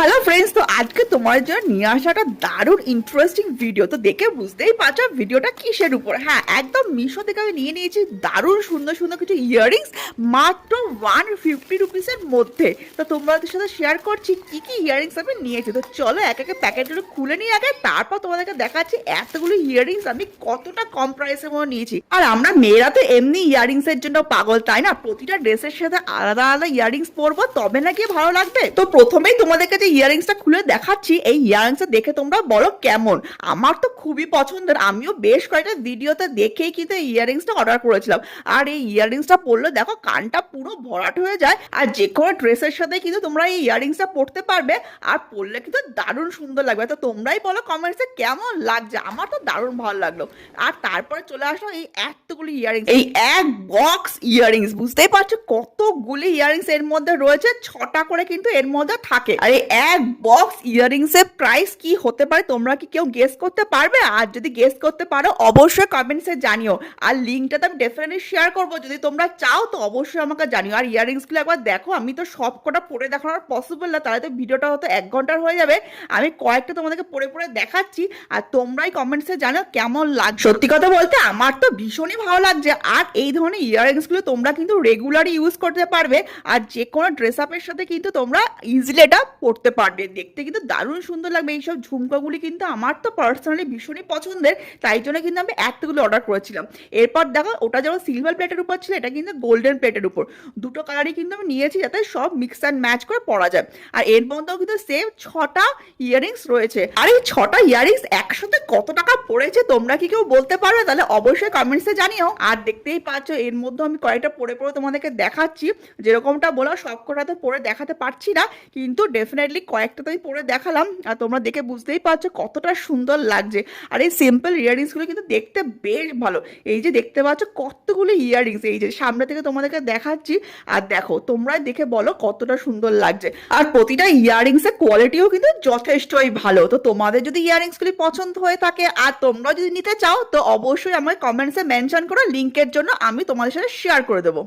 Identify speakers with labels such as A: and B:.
A: Hello friends, তো আজকে তোমার জন্য নিয়ে আসা একটা দারুণ ইন্টারেস্টিং ভিডিও। তো দেখে বুঝতেই পারছো ভিডিওটা কিসের উপর। হ্যাঁ, একদম মিশো থেকে আমি নিয়ে নিয়েছি দারুণ সুন্দর সুন্দর কিছু ইয়াররিংস মাত্র 150 রুপিসের মধ্যে। তো তোমাদের সাথে শেয়ার করছি কি কি ইয়াররিংস আমি নিয়েছি। তো চলো এক একে প্যাকেটগুলো খুলে নিয়ে আগে, তারপর তোমাদেরকে দেখাচ্ছি এতগুলো ইয়াররিংস আমি কতটা কম প্রাইসের মধ্যে নিয়েছি। আর আমরা মেয়েরা তো এমনি ইয়াররিংস এর জন্য পাগল, তাই না? প্রতিটা ড্রেসের সাথে আলাদা আলাদা ইয়াররিংস পরবো, তবে নাকি ভালো লাগবে। তো প্রথমেই তোমাদেরকে যে ইয়াররিংসটা খুলে দেখাচ্ছি, এই ইয়াররিংসটা দেখে তোমরা বলো কেমন। আমার তো খুবই পছন্দের, আমিও বেশ কয়েকটা ভিডিওতে দেখেই কিন্তু এই ইয়াররিংসটা অর্ডার করেছিলাম। আর এই ইয়াররিংসটা পরলে দেখো কানটা পুরো ভরাট হয়ে যায়, আর যে কোনো ড্রেসের সাথে কিন্তু তোমরা এই ইয়াররিংসটা পরতে পারবে, আর পরলে কিন্তু দারুণ সুন্দর লাগবে। তো তোমরাই বলো কমেন্টসে কেমন লাগছে। আমার তো দারুণ ভালো লাগলো। আর তারপরে চলে আসো এই এতগুলি ইয়াররিংস, এই এক বক্স ইয়াররিংস। বুঝতেই পারছো কতগুলি ইয়াররিংস এর মধ্যে রয়েছে, 6টা করে কিন্তু এর মধ্যে থাকে। আর এই এক বক্স ইয়াররিংস এর প্রাইস কি হতে পারে তোমরা কি কেউ গেস করতে পারবে? আর যদি গেস করতে পারো অবশ্যই কমেন্টসে জানিও, আর লিঙ্কটা তো আমি ডেফিনেটলি শেয়ার করবো। যদি তোমরা চাও তো অবশ্যই আমাকে জানিও। আর ইয়াররিংস গুলো একবার দেখো, আমি তো সব কটা পরে দেখানোর পসিবল না, তাহলে তো ভিডিওটা হয়তো 1 ঘন্টার হয়ে যাবে। আমি কয়েকটা তোমাদেরকে পরে পরে দেখাচ্ছি, আর তোমরাই কমেন্টসে জানাও কেমন লাগছে। সত্যি কথা বলতে আমার তো ভীষণই ভালো লাগছে। আর এই ধরনের ইয়াররিংস গুলো তোমরা কিন্তু রেগুলারই ইউজ করতে পারবে, আর যে কোনো ড্রেস আপের সাথে কিন্তু তোমরা ইজিলি এটা পড়তে পারবে। দেখতে কিন্তু দারুণ সুন্দর লাগবে। এইসব ঝুমকাগুলি কিন্তু আমার তো পার্সোনালি ভীষণই পছন্দের, তাই জন্য কিন্তু আমি এতগুলো অর্ডার করেছিলাম। এরপর দেখো ওটা যেমন সিলভার প্লেটের উপর ছিল, এটা কিন্তু গোল্ডেন প্লেটের উপর। দুটো কালারই কিন্তু আমি নিয়েছি যাতে সব মিক্স অ্যান্ড ম্যাচ করে পরা যায়। আর এর মধ্যেও কিন্তু সেম 6টা ইয়াররিংস রয়েছে। আর এই 6টা ইয়াররিংস একসাথে কত টাকা পড়েছে তোমরা কি কেউ বলতে পারবে? তাহলে অবশ্যই কমেন্টসে জানিও। আর দেখতেই পাচ্ছ এর মধ্যে আমি কয়েকটা পরে পরে তোমাদেরকে দেখাচ্ছি। যেরকমটা বলা সব কটা তো পরে দেখাতে পারছি না, কিন্তু ডেফিনেটলি কয়েকটা তো আমি পরে দেখালাম, আর তোমরা দেখে বুঝতেই পারছো কতটা সুন্দর লাগছে। আর এই সিম্পল ইয়াররিংসগুলো কিন্তু দেখতে বেশ ভালো। এই যে দেখতে পাচ্ছ কতগুলো ইয়াররিংস, এই যে সামনে থেকে তোমাদেরকে দেখাচ্ছি, আর দেখো তোমরাই দেখে বলো কতটা সুন্দর লাগছে। আর প্রতিটা ইয়াররিংসের কোয়ালিটিও কিন্তু যথেষ্টই ভালো। তো তোমাদের যদি ইয়াররিংসগুলি পছন্দ হয়ে থাকে আর তোমরা যদি নিতে চাও তো অবশ্যই আমাকে কমেন্টসে মেনশন করো, লিঙ্কের জন্য আমি তোমাদের সাথে শেয়ার করে দেবো।